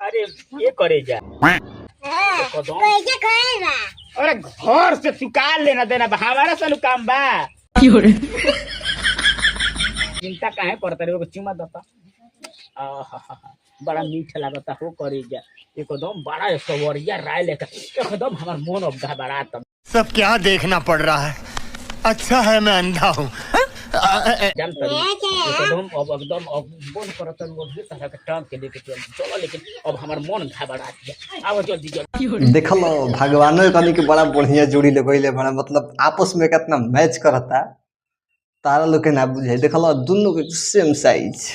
अरे ये करे जा कदम अरे घर से चुका लेना देना हमारा सन काम बा चिंता काहे करता रे चुमा दता बड़ा मीठ लागता हो करे जा एकदम बड़ा सवरिया राय लेकर एकदम हमार मन अब घबराता सब क्या देखना पड़ रहा है अच्छा है मैं अंधा हूँ जानता एकदम अब एकदम अब बोल करत वो भी तरह के टांग के लेके चलो लेकिन अब हमार मन घबरा गया आओ जल्दी जल्दी देखलो भगवानो कनी के बड़ा बढ़िया जोड़ी लगइले बड़ा मतलब आपस में कितना मैच करता तारा लोग के ना बुझे देखलो दोनों के सेम साइज